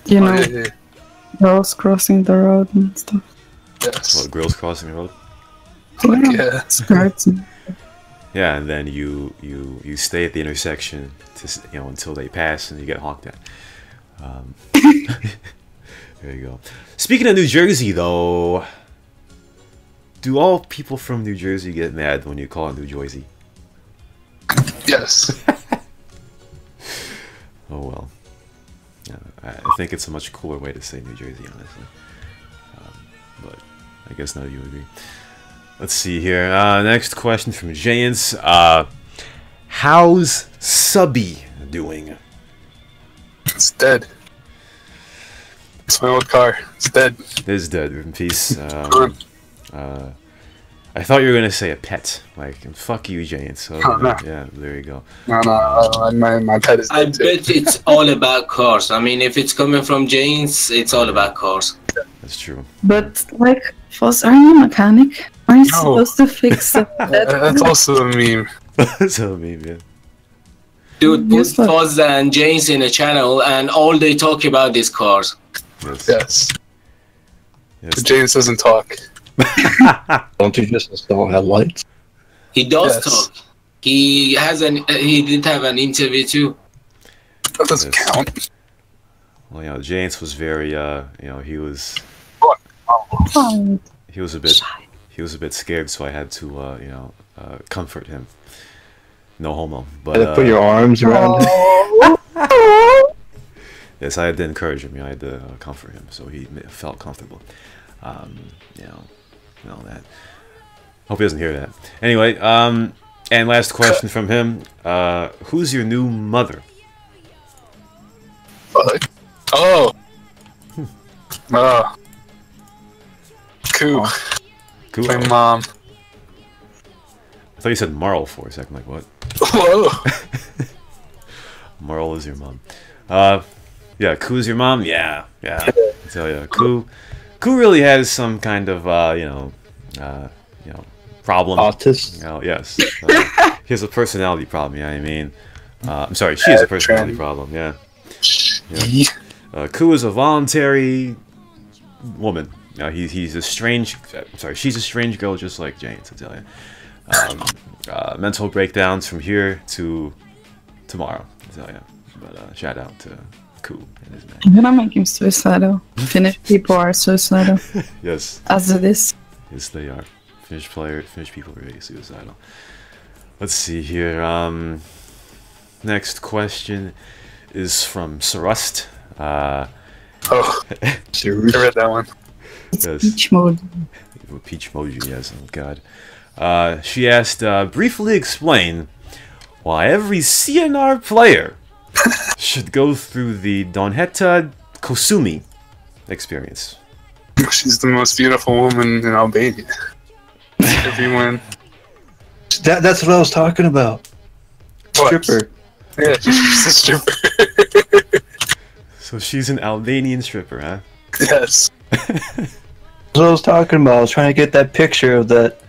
You know, yeah. girls crossing the road and stuff. Yes. What, girls crossing the road? Yeah. Skirts. Yeah, and then you stay at the intersection to until they pass and you get honked at. There you go. Speaking of New Jersey, though, do all people from New Jersey get mad when you call it New Jersey? Yes. Oh well. Yeah, I think it's a much cooler way to say New Jersey, honestly. but I guess none of you agree. Let's see here. Next question from Jayince. How's Subby doing? It's dead. It's my old car. It's dead. It is dead. In peace. I thought you were gonna say a pet, like fuck you, Jayince. So no. yeah, there you go. No, my pet is dead. I bet it's all about cars. I mean, if it's coming from Jayince, it's all about cars. That's true. But like, Foss, are you a mechanic? Are you supposed to fix that? That's also a meme. That's a meme, yeah. Dude, put Foss and Jayince in a channel, and all they talk about is cars. Yes. Jayince doesn't talk. Don't you just install headlights? He does talk. He has he did have an interview too. That doesn't count. Well, you know, Jayince was very, you know, he was a bit scared, so I had to, you know, comfort him. No homo, but put your arms around him. Yes, I had to encourage him. You know, I had to comfort him, so he felt comfortable. You know, and all that. Hope he doesn't hear that. Anyway, and last question from him: who's your new mother? Oh. Cool. Cool. My mom. I thought you said Marl for a second. Like what? Whoa. Marl is your mom. Yeah, Koo's your mom. Yeah. I tell you, Koo really has some kind of you know, problem. Autist. You know, yes. He has a personality problem. Yeah, I mean, I'm sorry, she has a personality problem. Yeah. Koo is a voluntary woman. He's a strange. Sorry, she's a strange girl, just like Jayince. I tell you. Mental breakdowns from here to tomorrow. I tell you. But shout out to Koo and his man. I'm gonna make him suicidal. Finnish people are suicidal. Yes. As it is. Yes, they are. Finnish people are really suicidal. Let's see here. Next question is from Sarust. I read that one. It's peachmoji. Peachmoji, yes. Oh God. She asked, briefly explain why every CnR player should go through the Donheta Kosumi experience. She's the most beautiful woman in Albania. Everyone. That's what I was talking about. What? Stripper. Yeah, she's a stripper. So she's an Albanian stripper, huh? Yes. That's what I was talking about. I was trying to get that picture of that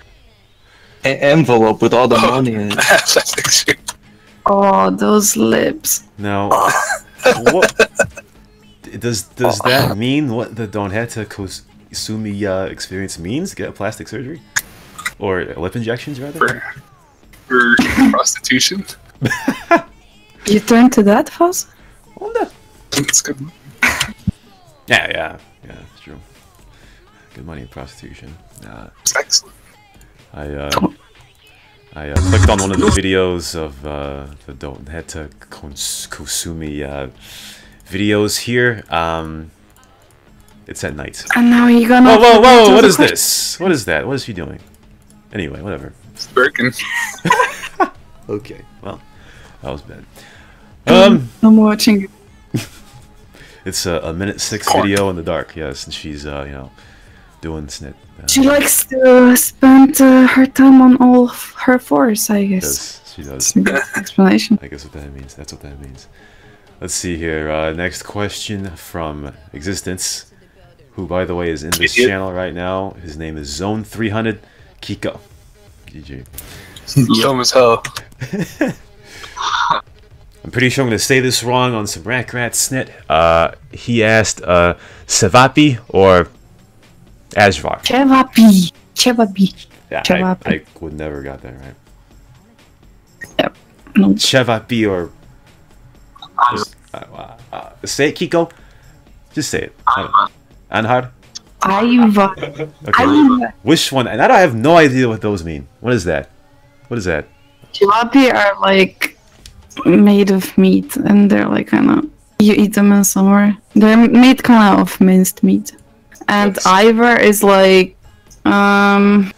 envelope with all the money in it. That picture. Oh, those lips. Now, what does that mean? What the Donheta Kosumi experience means? Get plastic surgery, or lip injections, rather? For prostitution. You turned to that, Foss? It's good. Yeah, it's true. Good money in prostitution. It's excellent. I clicked on one of the videos of the Donheta Kosumi videos here. It's at night. And now you're gonna. Whoa! What is this? What is that? What is she doing? Anyway, whatever. It's working. Okay, well, that was bad. I'm watching. It's a minute 6 video in the dark. Yes, and she's you know, doing snit. She likes to spend her time on all of her fours, I guess. She does. Explanation. I guess what that means. That's what that means. Let's see here. Next question from Existence, who, by the way, is in this channel right now. His name is Zone 300 Kiko. GG. Dumb as hell. I'm pretty sure I'm going to say this wrong on some Rat snit. He asked Sevapi or Ajvar. Chevapi. Yeah, I would never got that right. Yep. No. Chevapi or... say it, Kiko. Just say it. Anhar? Aiva. Okay. Which one? And I have no idea what those mean. What is that? What is that? Chevapi are like made of meat, and they're like kind of, you eat them in summer. They're made kind of minced meat. And Ivor is like I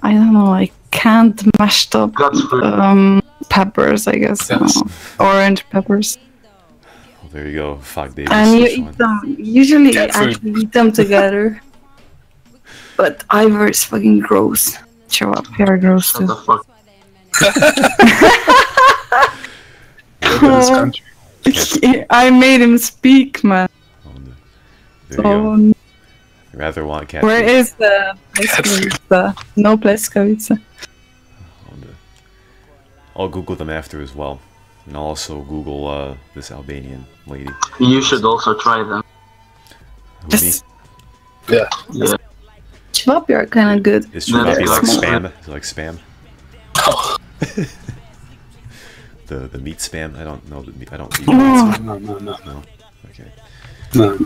don't know, like canned mashed up peppers, I guess. Orange peppers. Well, there you go, Fog Davis. And you eat them. Usually, you actually eat them together. But Ivor is fucking gross. Show up, you're gross too. I made him speak, man. Rather want cat. Where is the Pleskovica? No Pleskovica. I'll Google them after as well, and I'll also Google this Albanian lady. You should also try them. Yes. Yeah. Chuppy are kind of good. Is chuppy like spam? Is it like spam? Oh. the meat spam? I don't know the meat. I don't eat No. No. Okay. No.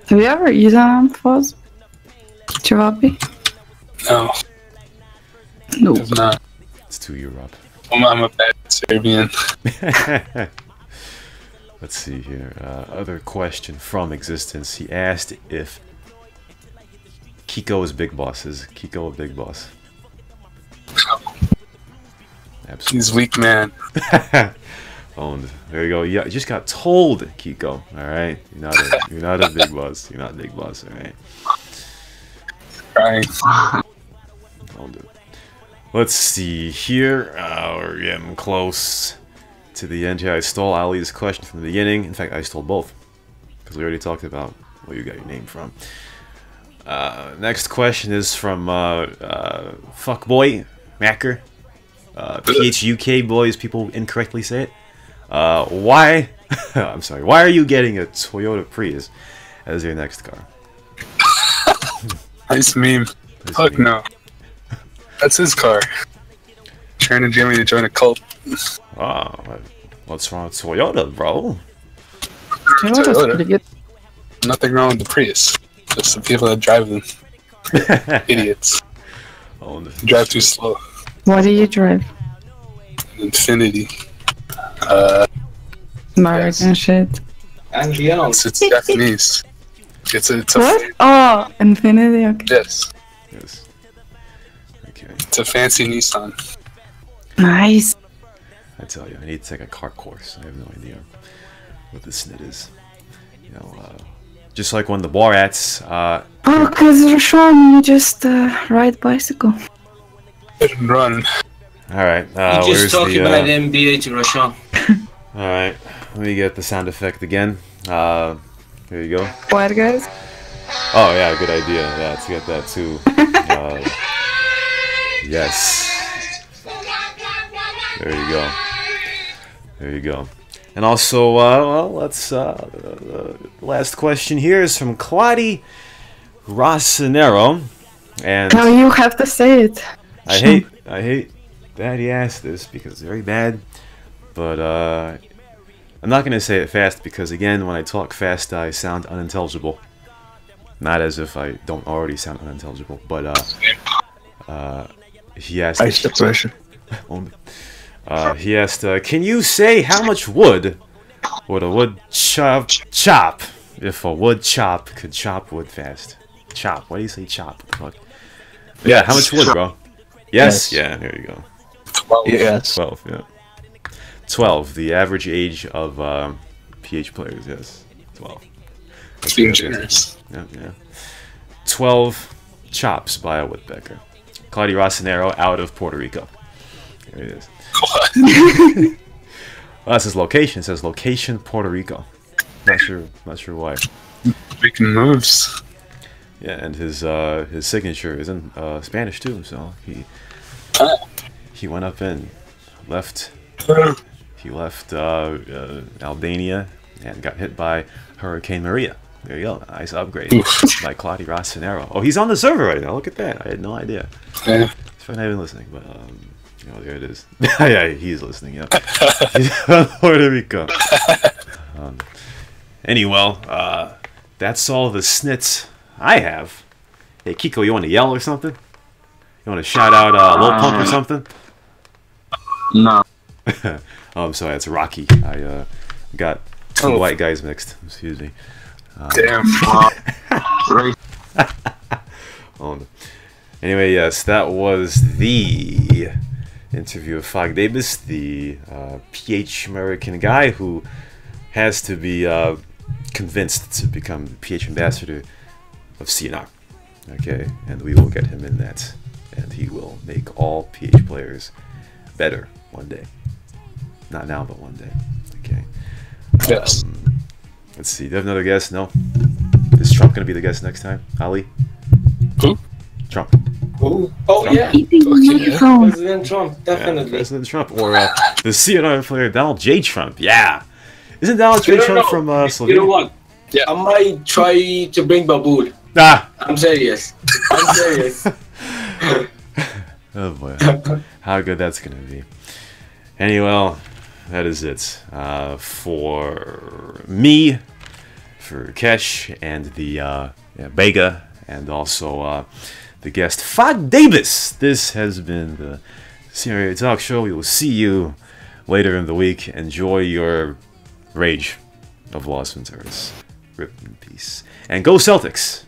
Have you ever eaten them, Foz? Chuppy? No. No. It's not. It's too Europe. I'm a bad Serbian. Let's see here. Other question from Existence. He asked if Kiko is Big Boss. Is Kiko a Big Boss? Absolutely. He's weak, man. Owned. There you go. Yeah, you just got told, Kiko. All right, you're not a big boss. You're not a big boss. All right. Right. Owned it. Let's see here. We're getting close to the end here. I stole Ali's question from the beginning. In fact, I stole both because we already talked about where you got your name from. Next question is from Fuckboy Macker. PHUK boys, people incorrectly say it. Why? I'm sorry. Why are you getting a Toyota Prius as your next car? Nice meme. Fuck no. That's his car. Trying to get me to join a cult. Oh, what's wrong with Toyota, bro? Toyota's pretty good. Nothing wrong with the Prius. Just the people that drive them. Idiots. Drive too slow. What do you drive? Infinity. American shit. It's Japanese. It's a what? Oh, Infinity. Okay. Yes. Yes. Okay. It's a fancy Nissan. Nice. I tell you, I need to take a car course. I have no idea what this snit is. You know, just like when the Warrats. Oh, cause Rashawn, you just ride bicycle. And run. All right. You just talk about NBA to Rashawn. All right. Let me get the sound effect again. Here you go. What, guys? Oh yeah, good idea. Yeah, let's get that too. Yes. There you go. There you go. And also, well, let's. Last question here is from Claudia Rossonero, and no, you have to say it. I hate that he asked this because it's very bad, but I'm not gonna say it fast because again, when I talk fast, I sound unintelligible. Not as if I don't already sound unintelligible, but he asked. Ice the pressure. He asked, can you say how much wood would a wood chop if a wood chop could chop wood fast? Chop. Why do you say chop? What the fuck? Yeah, how much wood, bro? Yes. Yeah, there you go. 12. Yes. 12, yeah. 12, the average age of PH players, yes. 12. That's being generous. Yeah, yeah. 12 chops by a woodpecker. Claudia Rossonero out of Puerto Rico. There it is. Well, that's his location. It says location Puerto Rico. Not sure why. Making moves. Yeah, and his signature is in Spanish too. So he went up and left. He left Albania and got hit by Hurricane Maria. There you go. Nice upgrade by Claudia Rossonero. Oh, he's on the server right now. Look at that. I had no idea. Yeah. He's probably not even listening, but oh, there it is. Yeah, he's listening. Yep. He's on Puerto Rico. Anyway, that's all the snits I have. Hey, Kiko, you want to yell or something? You want to shout out Lil Pump or something? No. Oh, I'm sorry, it's Rocky. I got two white guys mixed. Excuse me. Damn. Right. Oh, no. Anyway, yes, that was the interview of Fag Davis, the PH American guy who has to be convinced to become the PH ambassador of CnR. Okay, and we will get him in that, and he will make all PH players better one day. Not now, but one day. Okay. Yes. Let's see. Do you have another guest? No. Is Trump gonna be the guest next time? Ali? Who? Trump. Oh, yeah. President Trump, definitely. Yeah, President Trump, or the CnR player Donald J. Trump. Yeah. Isn't Donald J. Trump from Slovenia? You know what? Yeah. I might try to bring Babool. Ah. I'm serious. I'm serious. Oh boy, how good that's gonna be. Anyway, well, that is it for me, for Kesh, and the Bega, and also the guest Fag Davis. This has been the CnR Talk Show. We will see you later in the week. Enjoy your rage of Los Venturas. Rip in peace, and go Celtics.